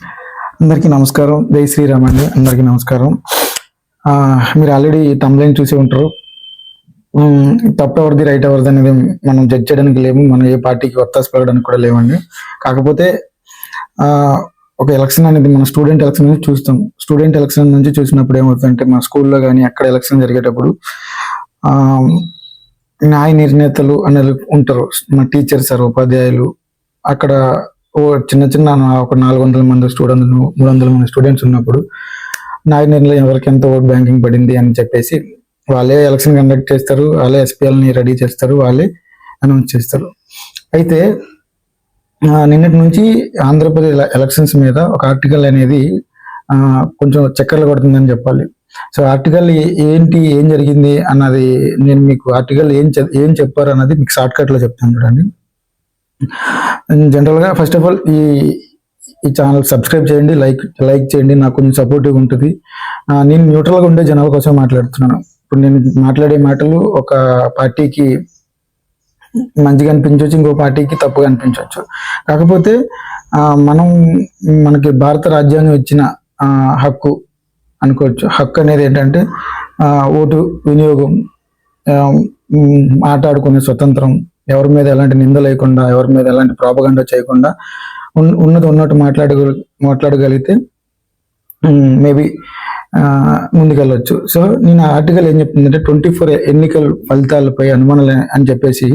అందరికీ నమస్కారం. జై శ్రీరామ్ అండి. అందరికీ నమస్కారం. మీరు ఆల్రెడీ తమ్లైన్ చూసి ఉంటారు. తప్పు ఎవరిది రైట్ ఎవరిది అనేది మనం జడ్జ్ చేయడానికి లేము. మనం ఏ పార్టీకి వత్తాసు పడడానికి కూడా లేవండి. కాకపోతే ఒక ఎలక్షన్ అనేది మన స్టూడెంట్ ఎలక్షన్ అనేది చూస్తాం. స్టూడెంట్ ఎలక్షన్ నుంచి చూసినప్పుడు ఏమవుతుందంటే మన స్కూల్లో కానీ అక్కడ ఎలక్షన్ జరిగేటప్పుడు న్యాయ నిర్ణేతలు అనేది ఉంటారు. మన టీచర్స్ ఉపాధ్యాయులు అక్కడ చిన్న చిన్న ఒక 400 మంది స్టూడెంట్లు 300 మంది స్టూడెంట్స్ ఉన్నప్పుడు న్యాయ నిర్ణయం ఎవరికి ఎంత ఓట్ బ్యాంకింగ్ పడింది అని చెప్పేసి వాళ్ళే ఎలక్షన్ కండక్ట్ చేస్తారు, వాళ్ళే ఎస్పీఎల్ని రెడీ చేస్తారు, వాళ్ళే అనౌన్స్ చేస్తారు. అయితే నిన్నటి నుంచి ఆంధ్రప్రదేశ్ ఎలక్షన్స్ మీద ఒక ఆర్టికల్ అనేది కొంచెం చక్కర్లు కొడుతుందని చెప్పాలి. సో ఆర్టికల్ ఏం జరిగింది అన్నది నేను మీకు ఆర్టికల్ ఏం చెప్పారు అన్నది మీకు షార్ట్ కట్ లో చెప్తాను చూడండి. జనరల్గా ఫస్ట్ ఆఫ్ ఆల్ ఈ ఛానల్ సబ్స్క్రైబ్ చేయండి, లైక్ చేయండి, నాకు కొంచెం సపోర్టివ్ ఉంటుంది. నేను న్యూట్రల్గా ఉండే జనాల కోసం మాట్లాడుతున్నాను. ఇప్పుడు నేను మాట్లాడే మాటలు ఒక పార్టీకి మంచిగా అనిపించవచ్చు, ఇంకో పార్టీకి తప్పుగా అనిపించవచ్చు. కాకపోతే మనకి భారత రాజ్యాంగం ఇచ్చిన హక్కు అనుకోవచ్చు. హక్కు అనేది ఏంటంటే ఓటు వినియోగం, మాట్లాడుకునే స్వతంత్రం, ఎవరి మీద ఎలాంటి నింద లేకుండా, ఎవరి మీద ఎలాంటి ప్రాపగండా చేయకుండా ఉన్నది ఉన్నట్టు మాట్లాడగలిగితే మేబీ ముందుకెళ్ళొచ్చు. సో నేను ఆర్టికల్ ఏం చెప్తుందంటే 24 ఎన్నికల ఫలితాలపై అనుమానాలు అని చెప్పేసి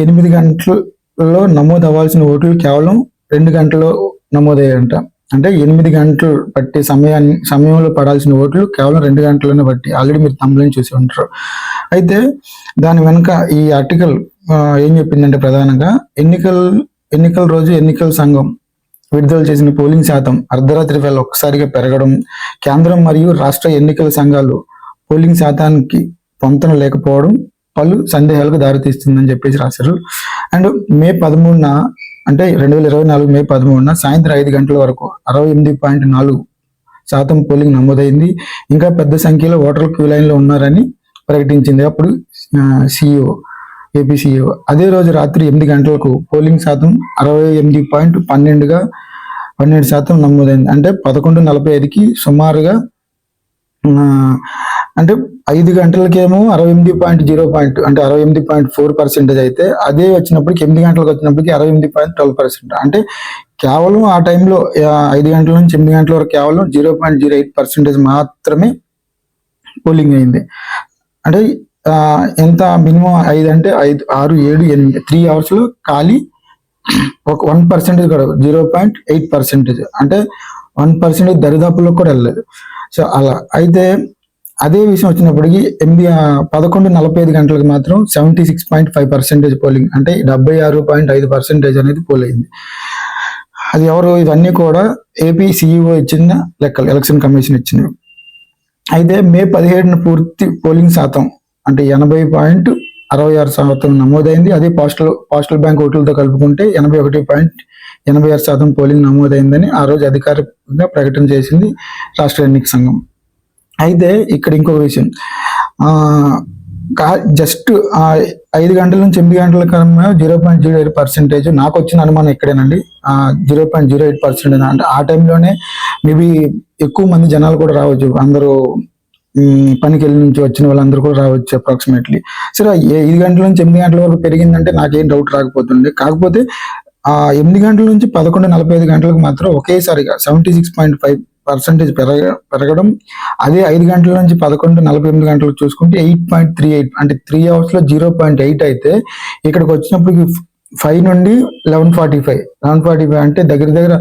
8 గంటల్లో నమోదు అవ్వాల్సిన ఓట్లు కేవలం 2 గంటల్లో నమోదయ్యాయంట. అంటే 8 గంటలు పట్టి సమయంలో పడాల్సిన ఓట్లు కేవలం 2 గంటల్లోనే పట్టి ఆల్రెడీ మీరు తమ్ములని చూసి ఉంటారు. అయితే దాని వెనుక ఈ ఆర్టికల్ ఏం చెప్పిందంటే ప్రధానంగా ఎన్నికల రోజు ఎన్నికల సంఘం విడుదల చేసిన పోలింగ్ శాతం అర్ధరాత్రి వేళ ఒక్కసారిగా పెరగడం, కేంద్రం మరియు రాష్ట్ర ఎన్నికల సంఘాలు పోలింగ్ శాతానికి పొంతన లేకపోవడం పలు సందేహాలకు దారితీస్తుందని చెప్పేసి రాశారు. అండ్ మే 13న అంటే 2024 మే 13న సాయంత్రం 5 గంటల వరకు 68.4% పోలింగ్ నమోదైంది. ఇంకా పెద్ద సంఖ్యలో ఓటర్లు క్యూ లైన్లో ఉన్నారని ప్రకటించింది అప్పుడు ఏపీ సీఈఓ. అదే రోజు రాత్రి 8 గంటలకు పోలింగ్ శాతం 68.12% నమోదైంది. అంటే 11:45కి సుమారుగా అంటే 5 గంటలకేమో 68.0 అంటే 68.4% అయితే అదే వచ్చినప్పటికి 8 గంటలకు వచ్చినప్పటికి 68.12%. అంటే కేవలం ఆ టైంలో 5 గంటల నుంచి 8 గంటల వరకు కేవలం 0.08% మాత్రమే పోలింగ్ అయింది. అంటే ఎంత మినిమం 5 అంటే 5, 6, 7, 8 3 hours లో ఖాళీ ఒక 1% కూడా 0.8%, అంటే 1% దరిదాపుల్లో కూడా వెళ్ళలేదు. సో అలా అయితే అదే విషయం వచ్చినప్పటికీ 11:45 గంటలకు మాత్రం 76.5% పోలింగ్, అంటే 76.5% అనేది పోల్ అయింది. అది ఎవరు? ఇవన్నీ కూడా ఏపీ సీఈఓ ఇచ్చిన లెక్కలు, ఎలక్షన్ కమిషన్ ఇచ్చినవి. అయితే మే 17న పూర్తి పోలింగ్ శాతం అంటే 80.66% నమోదైంది. అదే పోస్టల్ బ్యాంక్ ఓట్లతో కలుపుకుంటే 81.86% పోలింగ్ నమోదైందని ఆ రోజు అధికారికంగా ప్రకటన చేసింది రాష్ట్ర ఎన్నికల సంఘం. అయితే ఇక్కడ ఇంకొక విషయం, జస్ట్ 5 గంటల నుంచి 8 గంటల కన్నా 0.08%. నాకు వచ్చిన అనుమానం ఇక్కడేనండి, 0.08%. అంటే ఆ టైంలోనే మేబీ ఎక్కువ మంది జనాలు కూడా రావచ్చు, అందరూ పనికి వెళ్ళి నుంచి వచ్చిన వాళ్ళందరూ కూడా రావచ్చు అప్రాక్సిమేట్లీ. సరే 5 గంటల నుంచి 8 గంటల వరకు పెరిగిందంటే నాకేం డౌట్ రాకపోతుంది. కాకపోతే 8 గంటల నుంచి 11:45 గంటలకు మాత్రం ఒకేసారిగా 76.5% పెరగడం, అదే 5 గంటల నుంచి 11:48 గంటలకు చూసుకుంటే 8.38, అంటే 3 hours లో 0.8 అయితే ఇక్కడికి వచ్చినప్పటికి 5 నుండి 11:45 అంటే దగ్గర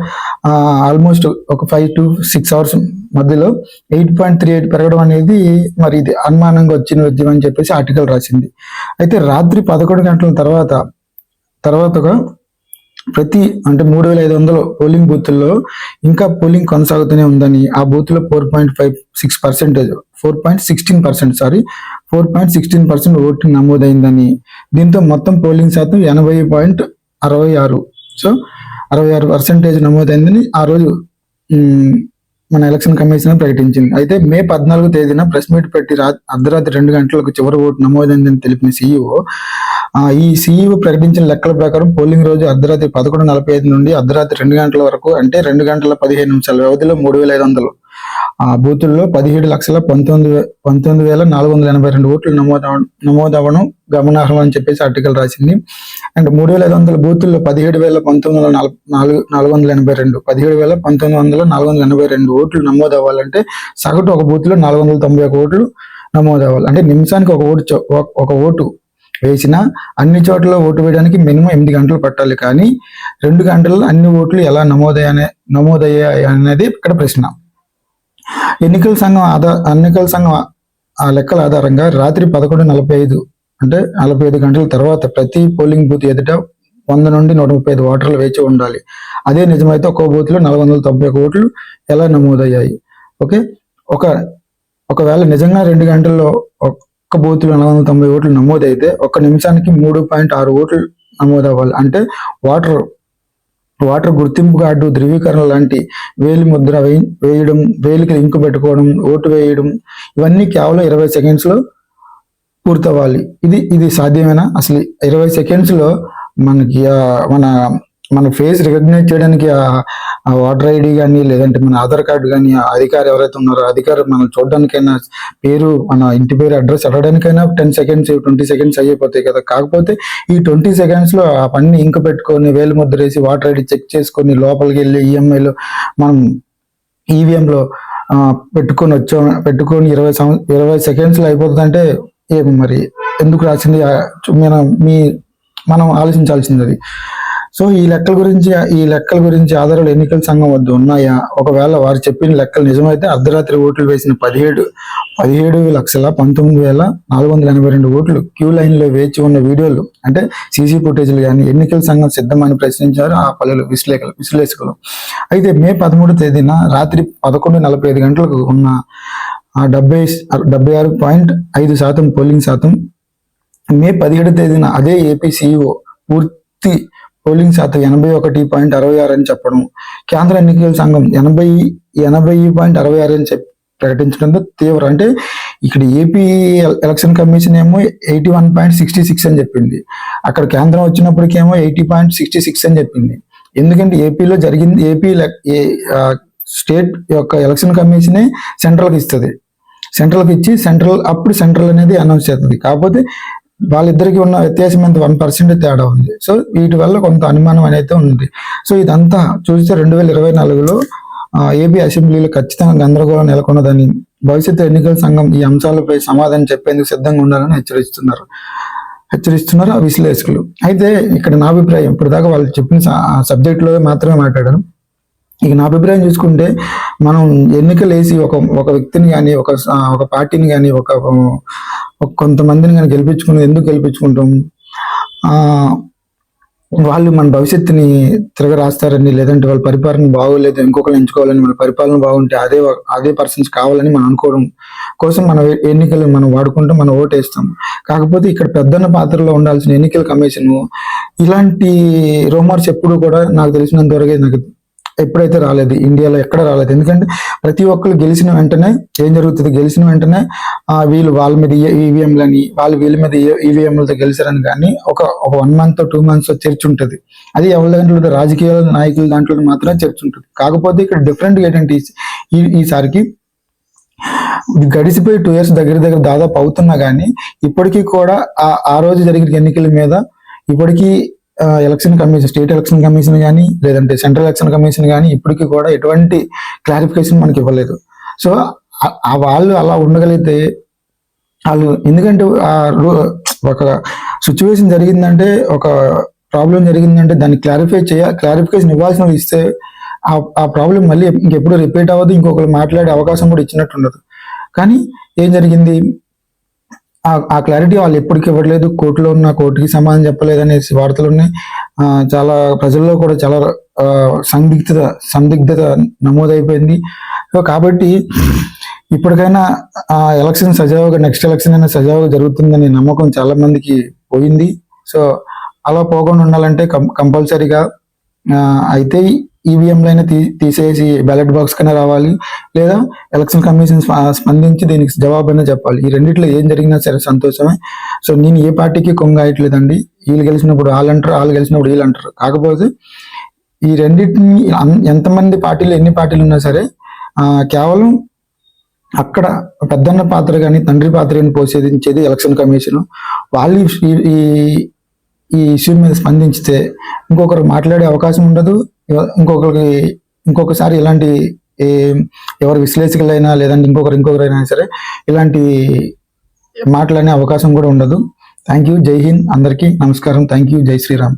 ఆల్మోస్ట్ ఒక 5 to 6 hours మధ్యలో 8.38 పెరగడం అనేది మరి ఇది అనుమానంగా వచ్చిన అని చెప్పేసి ఆర్టికల్ రాసింది. అయితే రాత్రి 11 గంటల తర్వాతగా ప్రతి అంటే 3,500 పోలింగ్ బూత్ల్లో ఇంకా పోలింగ్ కొనసాగుతూనే ఉందని, ఆ బూత్ లో 4.16% ఓటింగ్ నమోదైందని, దీంతో మొత్తం పోలింగ్ శాతం 80.66, సో 66% నమోదైందని ఆ రోజు మన ఎలక్షన్ కమిషన్ ప్రకటించింది. అయితే మే 14 తేదీన ప్రెస్ మీట్ పెట్టి అర్ధరాత్రి 2 గంటలకు చివరి ఓటు నమోదైందని తెలిపిన సీఈఓ, ఈ సీఈఓ ప్రకటించిన లెక్కల ప్రకారం పోలింగ్ రోజు అర్ధరాత్రి 11:45 నుండి అర్ధరాత్రి 2 గంటల వరకు, అంటే 2 గంటల 15 నిమిషాల వ్యవధిలో 3,500 బూతుల్లో 17,19,482 ఓట్లు నమోదవడం గమనార్హం అని చెప్పేసి ఆర్టికల్ రాసింది. అండ్ 3,500 బూతుల్లో 17,1982 ఓట్లు నమోదు అవ్వాలంటే సగటు ఒక బూత్ లో 491 ఓట్లు నమోదు అవ్వాలి. అంటే నిమిషానికి ఒక ఓటు వేసిన అన్ని చోట్ల ఓటు వేయడానికి మినిమం 8 గంటలు పట్టాలి. కానీ 2 గంటల్లో అన్ని ఓట్లు ఎలా నమోదయ్యాయి అనేది ఇక్కడ ప్రశ్న. ఎన్నికల సంఘం ఆ లెక్కల ఆధారంగా రాత్రి 11:45 అంటే 45 గంటల తర్వాత ప్రతి పోలింగ్ బూత్ ఎదుట 100 నుండి 135 ఓటర్లు వేచి ఉండాలి. అదే నిజమైతే ఒక్కో బూత్ లో 491 ఓట్లు ఎలా నమోదయ్యాయి? ఓకే, ఒకవేళ నిజంగా 2 గంటల్లో ఒక్క బూత్ లో 490 ఓట్లు నమోదైతే ఒక్క నిమిషానికి 3.6 ఓట్లు నమోదవ్వాలి. అంటే ఓటర్ గుర్తింపు కార్డు, ధృవీకరణ లాంటి వేలి ముద్ర వేయడం, వేలికి లింకు పెట్టుకోవడం, ఓటు వేయడం, ఇవన్నీ కేవలం 20 సెకండ్స్ లో పూర్తవ్వాలి. ఇది సాధ్యమేనా? అసలు 20 సెకండ్స్ లో మనకి మన ఫేస్ రికగ్నైజ్ చేయడానికి ఆ ఓటర్ ఐడి కానీ, లేదంటే మన ఆధార్ కార్డు కానీ, అధికారి ఎవరైతే ఉన్నారో అధికారి మనం చూడడానికైనా, పేరు, మన ఇంటి పేరు, అడ్రస్ అడగడానికైనా 10 సెకండ్స్ 20 సెకండ్స్ అయిపోతాయి కదా. కాకపోతే ఈ 20 సెకండ్స్ లో ఆ పని ఇంక పెట్టుకొని, వేలు ముద్ర వేసి, ఓటర్ ఐడి చెక్ చేసుకొని, లోపలికి వెళ్ళి ఈఎంఐలో మనం ఈవీఎంలో పెట్టుకొని 20 సెకండ్స్ లో అయిపోతుందంటే మరి ఎందుకు రాసింది? మనం ఆలోచించాల్సింది అది. సో ఈ లెక్కల గురించి ఆధారాలు ఎన్నికల సంఘం వద్ద ఉన్నాయా? ఒకవేళ వారు చెప్పిన లెక్కలు నిజమైతే అర్ధరాత్రి ఓట్లు వేసిన 17,19,482 ఓట్లు క్యూ లైన్ లో వేచి ఉన్న వీడియోలు, అంటే సీసీ ఫుటేజ్లు కానీ ఎన్నికల సంఘం సిద్ధమని ప్రశ్నించారు ఆ పలువురు విశ్లేషకులు. అయితే మే 13 తేదీన రాత్రి 11:45 గంటలకు ఉన్న 76.5% పోలింగ్ శాతం, మే 17 తేదీన అదే ఏపీ సీఈఓ పూర్తి పోలింగ్ శాతం 81.66 అని చెప్పడం, కేంద్ర ఎన్నికల సంఘం 80.66 అని ప్రకటించడంతో తీవ్రం. అంటే ఇక్కడ ఏపీ ఎలక్షన్ కమిషన్ ఏమో 81.66 అని చెప్పింది, అక్కడ కేంద్రం వచ్చినప్పటికేమో 80.66 అని చెప్పింది. ఎందుకంటే ఏపీలో జరిగింది, స్టేట్ యొక్క ఎలక్షన్ కమిషనే సెంట్రల్కి ఇస్తుంది. సెంట్రల్కి ఇచ్చి అప్పుడు సెంట్రల్ అనేది అనౌన్స్ చేస్తుంది. కాకపోతే వాళ్ళిద్దరికి ఉన్న వ్యత్యాసం ఎంత 1% తేడా ఉంది. సో వీటి వల్ల కొంత అనుమానం అనేది ఉంది. సో ఇదంతా చూస్తే 2024లో ఏపీ అసెంబ్లీలో ఖచ్చితంగా గందరగోళం నెలకొన్నదని, భవిష్యత్తు ఎన్నికల సంఘం ఈ అంశాలపై సమాధానం చెప్పేందుకు సిద్ధంగా ఉండాలని హెచ్చరిస్తున్నారు ఆ విశ్లేషకులు. అయితే ఇక్కడ నా అభిప్రాయం, ఇప్పుడు దాకా వాళ్ళు చెప్పిన సబ్జెక్టులో మాత్రమే మాట్లాడాను. ఇక నా అభిప్రాయం చూసుకుంటే, మనం ఎన్నికలు వేసి ఒక వ్యక్తిని కానీ, ఒక పార్టీని కానీ, కొంతమందిని కానీ ఎందుకు గెలిపించుకుంటాం? వాళ్ళు మన భవిష్యత్తుని తిరగరాస్తారని, లేదంటే వాళ్ళ పరిపాలన బాగోలేదు ఇంకొకరు ఎంచుకోవాలని, మన పరిపాలన బాగుంటే అదే పర్సన్స్ కావాలని మనం అనుకోవడం కోసం మన ఎన్నికలు మనం వాడుకుంటూ మనం ఓటు వేస్తాం. కాకపోతే ఇక్కడ పెద్దన్న పాత్రలో ఉండాల్సిన ఎన్నికల కమిషన్ ఇలాంటి రూమర్స్ ఎప్పుడు కూడా నాకు తెలిసినంత వరకు నాకు ఎప్పుడైతే రాలేదు, ఇండియాలో ఎక్కడ రాలేదు. ఎందుకంటే ప్రతి ఒక్కరు గెలిచిన వెంటనే ఏం జరుగుతుంది, గెలిచిన వెంటనే వీళ్ళు వాళ్ళ మీద ఈవీఎంలని, వీళ్ళ మీద ఈవీఎంలతో గెలిచారని కానీ ఒక 1 month 2 months చర్చ ఉంటుంది. అది ఎవరి దాంట్లో రాజకీయ నాయకుల దాంట్లో మాత్రమే చర్చ ఉంటుంది. కాకపోతే ఇక్కడ డిఫరెంట్ ఏంటంటే ఈసారికి గడిచిపోయి 2 years దగ్గర దాదాపు అవుతున్నా కానీ ఇప్పటికీ కూడా ఆ రోజు జరిగిన ఎన్నికల మీద ఇప్పటికీ election commission, state election commission కానీ, లేదంటే సెంట్రల్ ఎలక్షన్ కమిషన్ కానీ ఇప్పటికీ కూడా ఎటువంటి క్లారిఫికేషన్ మనకి ఇవ్వలేదు. సో వాళ్ళు అలా ఉండగలిగితే వాళ్ళు, ఎందుకంటే ఒక సిచ్యువేషన్ జరిగిందంటే, ఒక ప్రాబ్లం జరిగిందంటే దాన్ని క్లారిఫికేషన్ ఇవ్వాల్సిన ఇస్తే ఆ ప్రాబ్లం మళ్ళీ ఇంకెప్పుడు రిపీట్ అవ్వదు, ఇంకొకరు మాట్లాడే అవకాశం కూడా ఇచ్చినట్టు ఉండదు. కానీ ఏం జరిగింది, ఆ క్లారిటీ వాళ్ళు ఎప్పటికీ ఇవ్వట్లేదు. కోర్టుకి సమాధానం చెప్పలేదు అనేసి వార్తలు ఉన్నాయి. చాలా ప్రజల్లో కూడా చాలా సందిగ్ధత నమోదైపోయింది. సో కాబట్టి ఇప్పటికైనా ఎలక్షన్ సజావుగా, నెక్స్ట్ ఎలక్షన్ అయినా సజావుగా జరుగుతుందనే నమ్మకం చాలా మందికి పోయింది. సో అలా పోకుండా ఉండాలంటే కంపల్సరీగా అయితే ఈవీఎంలైనా తీసేసి బ్యాలెట్ బాక్స్ కన్నా రావాలి, లేదా ఎలక్షన్ కమిషన్ స్పందించి దీనికి జవాబైనా చెప్పాలి. ఈ రెండిట్లో ఏం జరిగినా సరే సంతోషమే. సో నేను ఏ పార్టీకి కొంగాయట్లేదండి. వీళ్ళు గెలిచినప్పుడు వాళ్ళు అంటారు, వాళ్ళు గెలిచినప్పుడు వీళ్ళు అంటారు. కాకపోతే ఈ రెండింటిని ఎంతమంది పార్టీలు ఎన్ని పార్టీలు ఉన్నా సరే కేవలం అక్కడ పెద్దన్న పాత్ర కానీ తండ్రి పాత్ర కానీ పోషించేది ఎలక్షన్ కమిషన్. వాళ్ళు ఈ ఈ ఇష్యూ మీద స్పందించితే ఇంకొకరు మాట్లాడే అవకాశం ఉండదు. ఇంకొకసారి ఇలాంటి ఎవరు విశ్లేషకులైనా లేదంటే ఇంకొకరైనా సరే ఇలాంటి మాట్లాడే అవకాశం కూడా ఉండదు. Thank you. జై హింద్. అందరికీ నమస్కారం. Thank you. జై శ్రీరామ్.